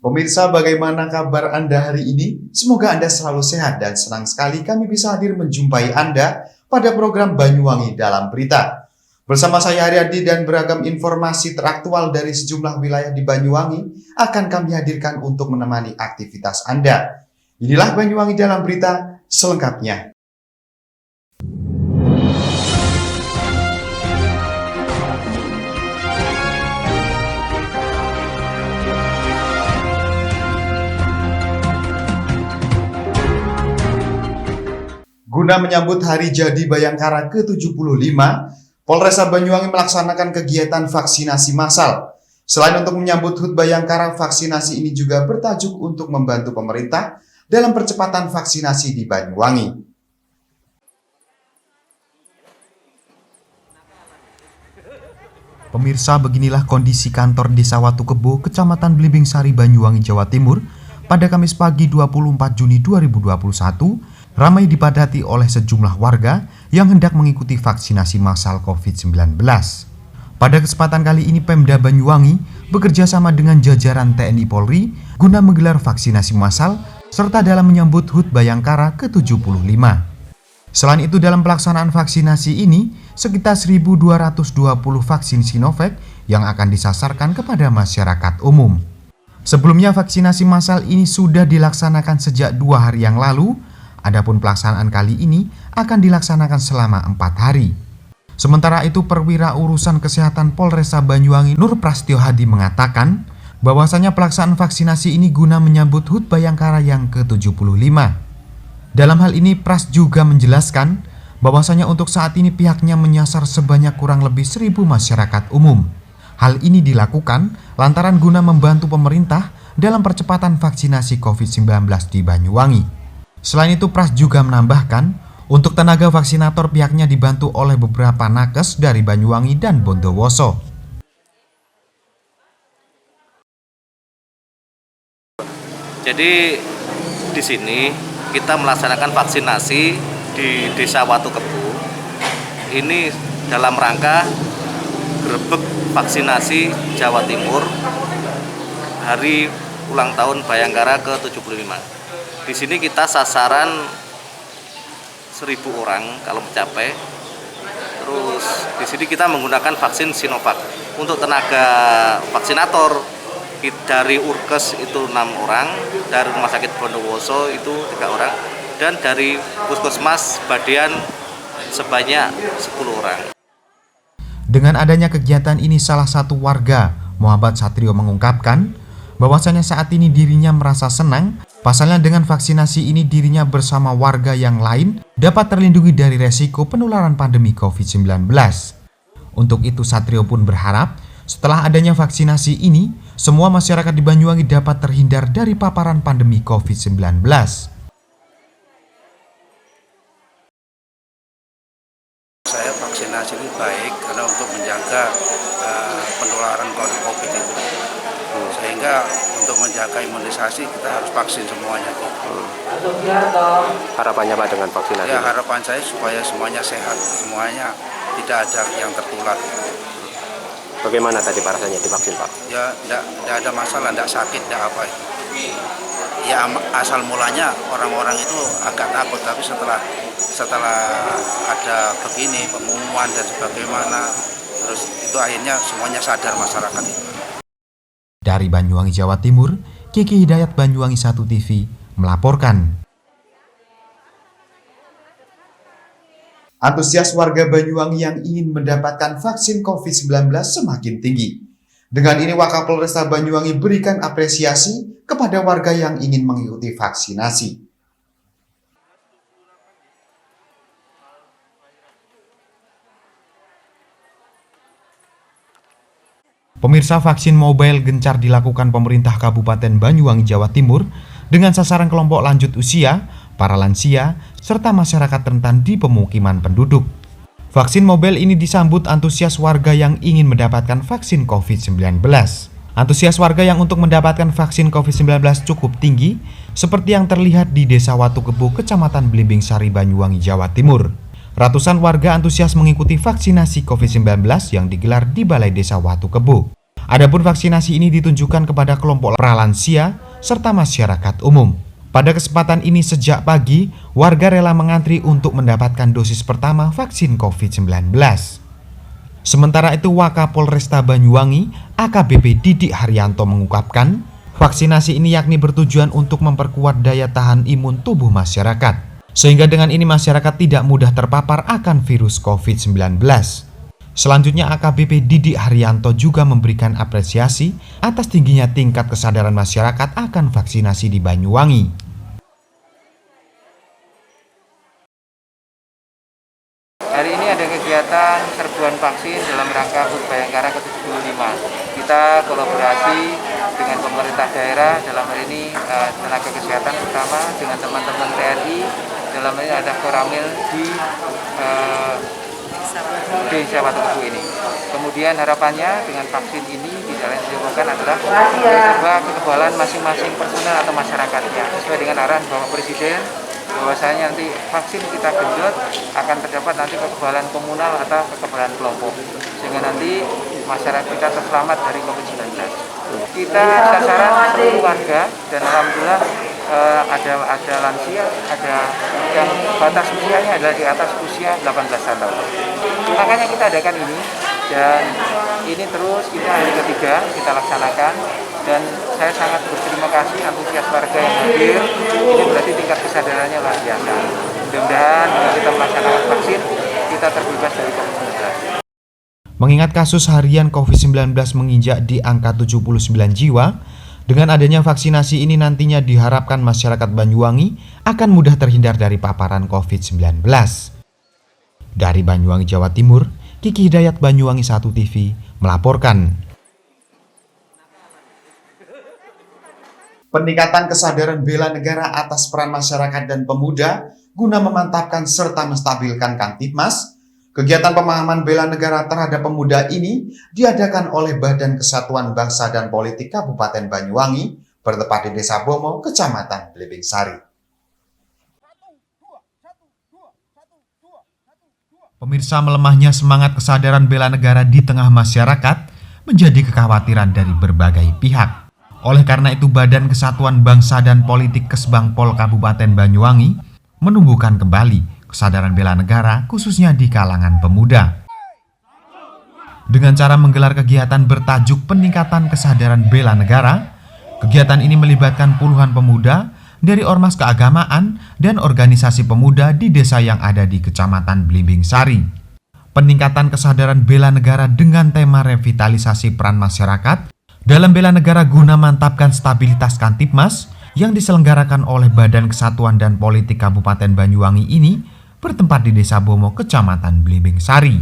Pemirsa, bagaimana kabar Anda hari ini? Semoga Anda selalu sehat dan senang sekali kami bisa hadir menjumpai Anda pada program Banyuwangi Dalam Berita. Bersama saya Haryadi dan beragam informasi teraktual dari sejumlah wilayah di Banyuwangi akan kami hadirkan untuk menemani aktivitas Anda. Inilah Banyuwangi Dalam Berita selengkapnya. Guna menyambut Hari Jadi Bayangkara ke-75, Polresta Banyuwangi melaksanakan kegiatan vaksinasi massal. Selain untuk menyambut HUT Bayangkara, vaksinasi ini juga bertajuk untuk membantu pemerintah dalam percepatan vaksinasi di Banyuwangi. Pemirsa, beginilah kondisi kantor Desa Watu Kebo, Kecamatan Blimbing Sari, Banyuwangi, Jawa Timur pada Kamis pagi 24 Juni 2021. Ramai dipadati oleh sejumlah warga yang hendak mengikuti vaksinasi massal COVID-19. Pada kesempatan kali ini Pemda Banyuwangi bekerja sama dengan jajaran TNI Polri guna menggelar vaksinasi massal serta dalam menyambut HUT Bayangkara ke-75. Selain itu, dalam pelaksanaan vaksinasi ini sekitar 1.220 vaksin Sinovac yang akan disasarkan kepada masyarakat umum. Sebelumnya vaksinasi massal ini sudah dilaksanakan sejak 2 hari yang lalu. Adapun pelaksanaan kali ini akan dilaksanakan selama 4 hari. Sementara itu, Perwira Urusan Kesehatan Polresta Banyuwangi Nur Prastyo Hadi mengatakan bahwasanya pelaksanaan vaksinasi ini guna menyambut HUT Bayangkara yang ke-75. Dalam hal ini, Pras juga menjelaskan bahwasanya untuk saat ini pihaknya menyasar sebanyak kurang lebih 1.000 masyarakat umum. Hal ini dilakukan lantaran guna membantu pemerintah dalam percepatan vaksinasi COVID-19 di Banyuwangi. Selain itu, Pras juga menambahkan, untuk tenaga vaksinator pihaknya dibantu oleh beberapa nakes dari Banyuwangi dan Bondowoso. Jadi di sini kita melaksanakan vaksinasi di Desa Watu Kebo. Ini dalam rangka grebek vaksinasi Jawa Timur Hari Ulang Tahun Bayangkara ke-75. Di sini kita sasaran 1.000 orang kalau mencapai. Terus di sini kita menggunakan vaksin Sinovac. Untuk tenaga vaksinator dari Urkes itu 6 orang, dari Rumah Sakit Bondowoso itu 3 orang, dan dari Puskesmas Badean sebanyak 10 orang. Dengan adanya kegiatan ini, salah satu warga, Muhammad Satrio, mengungkapkan bahwasanya saat ini dirinya merasa senang. Pasalnya dengan vaksinasi ini dirinya bersama warga yang lain dapat terlindungi dari resiko penularan pandemi COVID-19. Untuk itu, Satrio pun berharap setelah adanya vaksinasi ini, semua masyarakat di Banyuwangi dapat terhindar dari paparan pandemi COVID-19. Saya vaksinasi ini baik karena untuk menjaga penularan COVID itu. Sehingga untuk menjaga imunisasi kita harus vaksin semuanya. Harapannya Pak dengan vaksinasi? Ya, harapan saya supaya semuanya sehat, semuanya tidak ada yang tertular. Bagaimana tadi rasanya divaksin Pak? Ya, tidak ada masalah, tidak sakit, tidak apa. Ya, asal mulanya orang-orang itu agak takut, tapi setelah ada begini pengumuman dan sebagaimana, terus itu akhirnya semuanya sadar masyarakat itu. Dari Banyuwangi, Jawa Timur, Kiki Hidayat, Banyuwangi 1 TV melaporkan. Antusias warga Banyuwangi yang ingin mendapatkan vaksin COVID-19 semakin tinggi. Dengan ini, Wakapolresta Banyuwangi berikan apresiasi kepada warga yang ingin mengikuti vaksinasi. Pemirsa, vaksin mobile gencar dilakukan pemerintah Kabupaten Banyuwangi, Jawa Timur dengan sasaran kelompok lanjut usia, para lansia, serta masyarakat rentan di pemukiman penduduk. Vaksin mobile ini disambut antusias warga yang ingin mendapatkan vaksin COVID-19. Antusias warga yang untuk mendapatkan vaksin COVID-19 cukup tinggi, seperti yang terlihat di Desa Watu Kebo, Kecamatan Blimbing Sari, Banyuwangi, Jawa Timur. Ratusan warga antusias mengikuti vaksinasi COVID-19 yang digelar di Balai Desa Watu Kebo. Adapun vaksinasi ini ditunjukkan kepada kelompok pralansia serta masyarakat umum. Pada kesempatan ini sejak pagi, warga rela mengantri untuk mendapatkan dosis pertama vaksin COVID-19. Sementara itu, Wakapolresta Banyuwangi, AKBP Didik Haryanto mengungkapkan, vaksinasi ini yakni bertujuan untuk memperkuat daya tahan imun tubuh masyarakat, sehingga dengan ini masyarakat tidak mudah terpapar akan virus COVID-19. Selanjutnya, AKBP Didik Haryanto juga memberikan apresiasi atas tingginya tingkat kesadaran masyarakat akan vaksinasi di Banyuwangi. Hari ini ada kegiatan serbuan vaksin dalam rangka HUT Bayangkara ke-75. Kita kolaborasi dengan pemerintah daerah, dalam hal ini tenaga kesehatan terutama dengan teman-teman TNI, dalam hal ini ada Koramil di Desa Watu Kebu ini. Kemudian harapannya dengan vaksin ini tidak lain dilakukan adalah sebuah kekebalan masing-masing personel atau masyarakatnya sesuai dengan arahan Bapak Presiden, bahwasanya nanti vaksin kita genjot akan terdapat nanti kekebalan komunal atau kekebalan kelompok, sehingga nanti masyarakat kita terselamat dari COVID-19. Kita sasaran seluruh warga dan alhamdulillah ada lansia, ada yang batas usianya adalah di atas usia 18 tahun. Makanya kita adakan ini, dan ini terus kita hari ketiga kita laksanakan, dan saya sangat berterima kasih antusias warga yang hadir. Ini berarti tingkat kesadarannya luar biasa. Mudah-mudahan dengan kita melaksanakan vaksin, kita terbebas dari COVID-19. Mengingat kasus harian COVID-19 menginjak di angka 79 jiwa, dengan adanya vaksinasi ini nantinya diharapkan masyarakat Banyuwangi akan mudah terhindar dari paparan COVID-19. Dari Banyuwangi, Jawa Timur, Kiki Hidayat, Banyuwangi 1 TV melaporkan. Peningkatan kesadaran bela negara atas peran masyarakat dan pemuda guna memantapkan serta menstabilkan Kamtibmas. Kegiatan pemahaman bela negara terhadap pemuda ini diadakan oleh Badan Kesatuan Bangsa dan Politik Kabupaten Banyuwangi bertempat di Desa Bomo, Kecamatan Blimbing Sari. Pemirsa, melemahnya semangat kesadaran bela negara di tengah masyarakat menjadi kekhawatiran dari berbagai pihak. Oleh karena itu, Badan Kesatuan Bangsa dan Politik Kesbangpol Kabupaten Banyuwangi menumbuhkan kembali kesadaran bela negara khususnya di kalangan pemuda. Dengan cara menggelar kegiatan bertajuk peningkatan kesadaran bela negara, kegiatan ini melibatkan puluhan pemuda dari ormas keagamaan dan organisasi pemuda di desa yang ada di Kecamatan Blimbing Sari. Peningkatan kesadaran bela negara dengan tema revitalisasi peran masyarakat dalam bela negara guna mantapkan stabilitas Kamtibmas yang diselenggarakan oleh Badan Kesatuan dan Politik Kabupaten Banyuwangi ini bertempat di Desa Bomo, Kecamatan Blimbing Sari.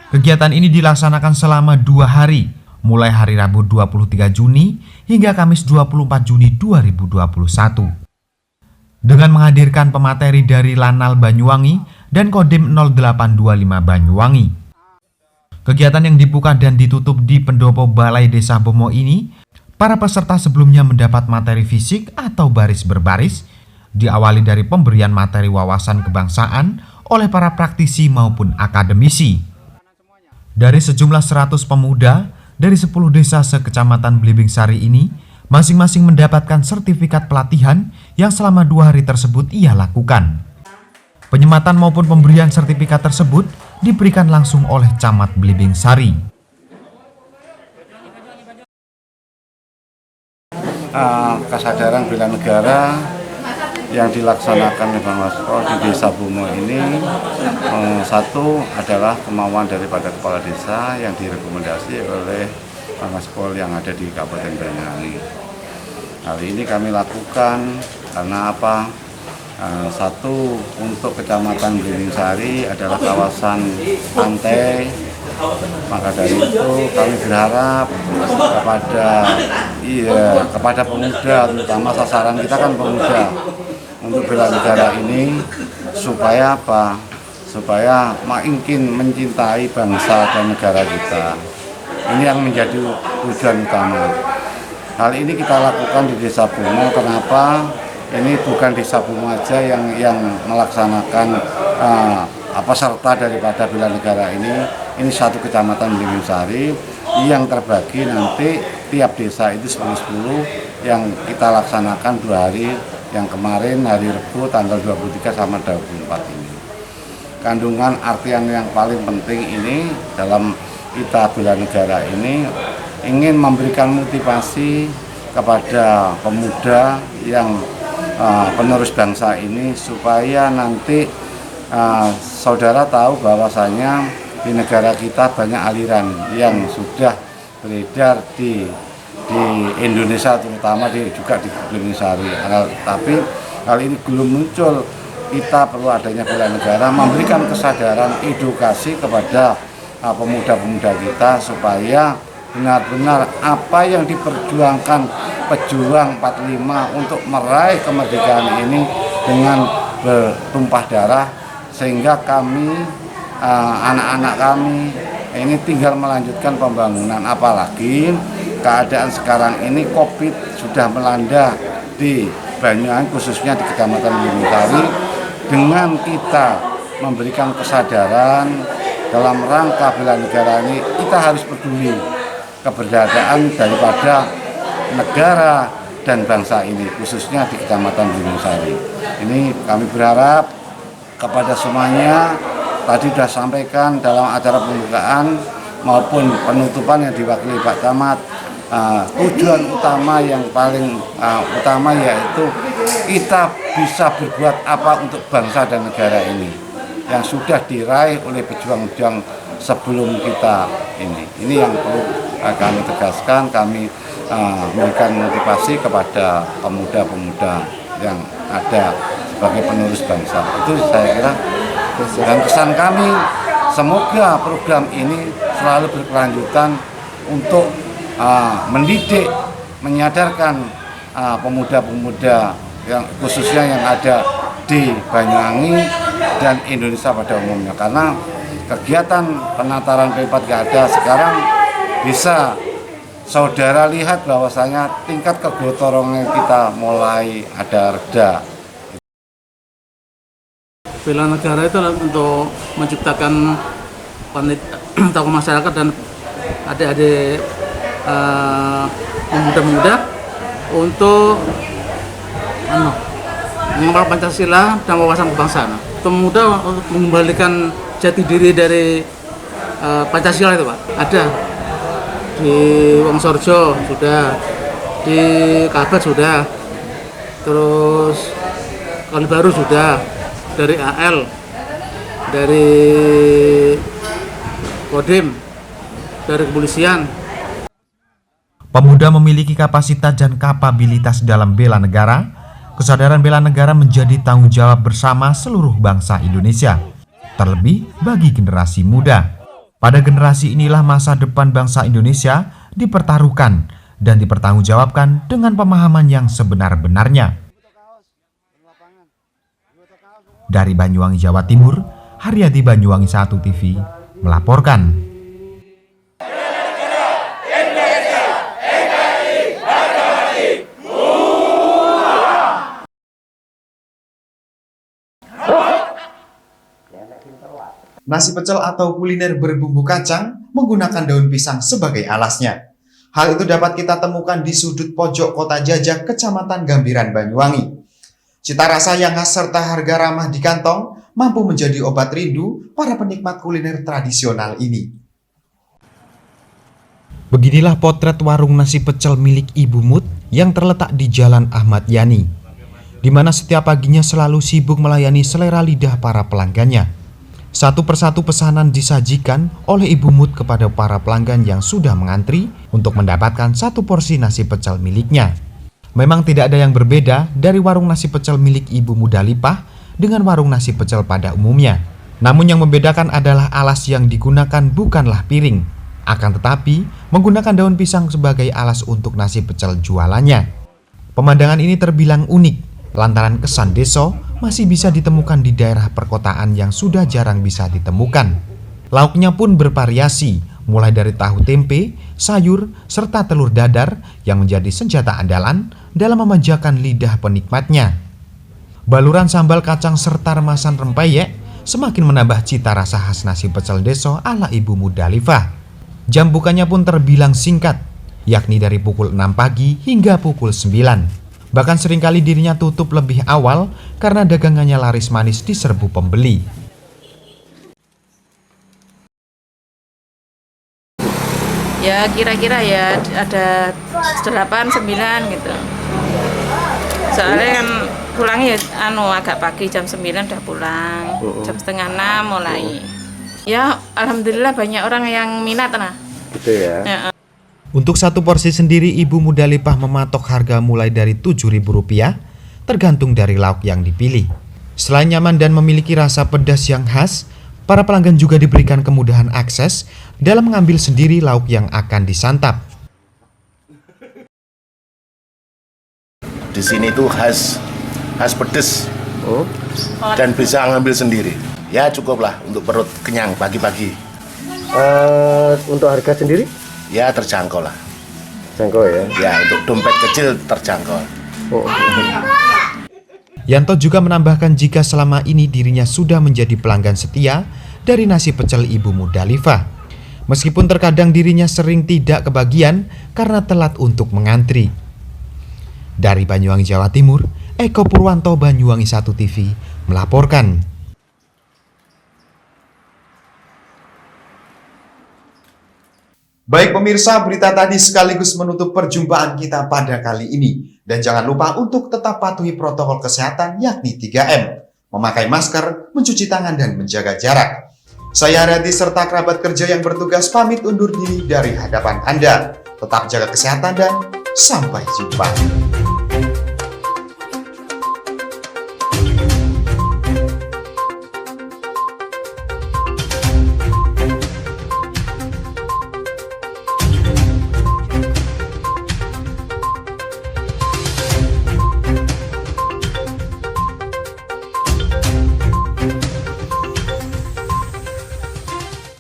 Kegiatan ini dilaksanakan selama 2 hari, mulai hari Rabu 23 Juni hingga Kamis 24 Juni 2021. Dengan menghadirkan pemateri dari Lanal Banyuwangi dan Kodim 0825 Banyuwangi. Kegiatan yang dibuka dan ditutup di pendopo Balai Desa Bomo ini, para peserta sebelumnya mendapat materi fisik atau baris berbaris, diawali dari pemberian materi wawasan kebangsaan oleh para praktisi maupun akademisi. Dari sejumlah 100 pemuda dari 10 desa sekecamatan Blimbing Sari ini, masing-masing mendapatkan sertifikat pelatihan yang selama 2 hari tersebut ia lakukan. Penyematan maupun pemberian sertifikat tersebut diberikan langsung oleh Camat Blimbing Sari. Kesadaran bela negara yang dilaksanakan oleh Bang Waskol di Desa Bomo ini, satu adalah kemauan daripada kepala desa yang direkomendasi oleh Bang Waskol yang ada di Kabupaten Banyuwangi. Hal ini kami lakukan karena apa? Satu, untuk Kecamatan Blimbing Sari adalah kawasan pantai, maka dari itu kami berharap kepada pemuda, terutama sasaran kita kan pemuda, untuk bela negara ini supaya apa? Supaya makin mencintai bangsa dan negara kita. Ini yang menjadi tujuan utama. Hal ini kita lakukan di Desa Bomo. Kenapa? Ini bukan Desa Bomo aja yang melaksanakan serta daripada bela negara ini. Ini satu Kecamatan Blimbing Sari yang terbagi nanti tiap desa itu 10-10 yang kita laksanakan 2 hari, yang kemarin hari Rabu tanggal 23 sama 24 ini. Kandungan artian yang paling penting ini dalam kita bela negara ini ingin memberikan motivasi kepada pemuda yang penerus bangsa ini supaya nanti saudara tahu bahwasanya di negara kita banyak aliran yang sudah beredar di Indonesia, terutama juga di Blimbing Sari. Tapi hal ini belum muncul. Kita perlu adanya bela negara, memberikan kesadaran, edukasi kepada pemuda-pemuda kita supaya benar-benar apa yang diperjuangkan pejuang 45 untuk meraih kemerdekaan ini dengan bertumpah darah, sehingga kami, anak-anak kami ini tinggal melanjutkan pembangunan. Apalagi keadaan sekarang ini COVID sudah melanda di Banyuwangi, khususnya di Kecamatan Blimbing Sari. Dengan kita memberikan kesadaran dalam rangka bela negara ini, kita harus peduli keberadaan daripada negara dan bangsa ini, khususnya di Kecamatan Blimbing Sari. Ini kami berharap kepada semuanya, tadi sudah sampaikan dalam acara pembukaan maupun penutupan yang diwakili Pak Camat, tujuan utama yang paling utama yaitu kita bisa berbuat apa untuk bangsa dan negara ini yang sudah diraih oleh pejuang-pejuang sebelum kita ini. Ini yang perlu kami tegaskan, kami memberikan motivasi kepada pemuda-pemuda yang ada sebagai penerus bangsa. Itu saya kira, dan pesan kami, semoga program ini selalu berkelanjutan untuk mendidik, menyadarkan pemuda-pemuda yang khususnya yang ada di Banyuwangi dan Indonesia pada umumnya. Karena kegiatan penataran P4 gak ada sekarang, bisa saudara lihat bahwasanya tingkat kegotorangan kita mulai ada reda. Bela negara itu untuk menciptakan tokoh masyarakat dan adik-adik pemuda-pemuda untuk mengenal Pancasila dan wawasan kebangsaan. Pemuda untuk mengembalikan jati diri dari Pancasila itu, Pak. Ada di Wongsorjo sudah, di Kalbar sudah, terus Kalibaru sudah, dari AL, dari Kodim, dari kepolisian. Pemuda memiliki kapasitas dan kapabilitas dalam bela negara. Kesadaran bela negara menjadi tanggung jawab bersama seluruh bangsa Indonesia, terlebih bagi generasi muda. Pada generasi inilah masa depan bangsa Indonesia dipertaruhkan dan dipertanggungjawabkan dengan pemahaman yang sebenar-benarnya. Dari Banyuwangi, Jawa Timur, Haryadi, Banyuwangi 1 TV melaporkan. Nasi pecel atau kuliner berbumbu kacang menggunakan daun pisang sebagai alasnya. Hal itu dapat kita temukan di sudut pojok Kota Jajak, Kecamatan Gambiran, Banyuwangi. Cita rasa yang khas serta harga ramah di kantong mampu menjadi obat rindu para penikmat kuliner tradisional ini. Beginilah potret warung nasi pecel milik Ibu Mut yang terletak di Jalan Ahmad Yani, di mana setiap paginya selalu sibuk melayani selera lidah para pelanggannya. Satu persatu pesanan disajikan oleh Ibu Mut kepada para pelanggan yang sudah mengantri untuk mendapatkan satu porsi nasi pecel miliknya. Memang tidak ada yang berbeda dari warung nasi pecel milik Ibu Mudalipah dengan warung nasi pecel pada umumnya. Namun yang membedakan adalah alas yang digunakan bukanlah piring, akan tetapi menggunakan daun pisang sebagai alas untuk nasi pecel jualannya. Pemandangan ini terbilang unik lantaran kesan deso masih bisa ditemukan di daerah perkotaan yang sudah jarang bisa ditemukan. Lauknya pun bervariasi, mulai dari tahu tempe, sayur, serta telur dadar yang menjadi senjata andalan dalam memanjakan lidah penikmatnya. Baluran sambal kacang serta remasan rempeyek semakin menambah cita rasa khas nasi pecel deso ala Ibu Mudalifah. Jam bukanya pun terbilang singkat, yakni dari pukul 6 pagi hingga pukul 9. Bahkan seringkali dirinya tutup lebih awal karena dagangannya laris manis diserbu pembeli. Ya kira-kira ya ada 8-9 gitu. Soalnya kan pulangnya agak pagi, jam 9 udah pulang, jam setengah 6 mulai. Ya alhamdulillah banyak orang yang minat nah. Gitu ya. Ya. Untuk satu porsi sendiri, Ibu Mudalifah mematok harga mulai dari Rp7.000, tergantung dari lauk yang dipilih. Selain nyaman dan memiliki rasa pedas yang khas, para pelanggan juga diberikan kemudahan akses dalam mengambil sendiri lauk yang akan disantap. Di sini tuh khas pedes Oh, dan bisa ngambil sendiri. Ya cukuplah untuk perut kenyang pagi-pagi. untuk harga sendiri? Ya terjangkau lah. Jangkau ya. Ya untuk dompet kecil terjangkau. Oh. Yanto juga menambahkan jika selama ini dirinya sudah menjadi pelanggan setia dari nasi pecel Ibu Mudalifah. Meskipun terkadang dirinya sering tidak kebagian karena telat untuk mengantri. Dari Banyuwangi, Jawa Timur, Eko Purwanto, Banyuwangi 1 TV melaporkan. Baik pemirsa, berita tadi sekaligus menutup perjumpaan kita pada kali ini. Dan jangan lupa untuk tetap patuhi protokol kesehatan yakni 3M. Memakai masker, mencuci tangan, dan menjaga jarak. Saya Aryadi serta kerabat kerja yang bertugas pamit undur diri dari hadapan Anda. Tetap jaga kesehatan dan sampai jumpa.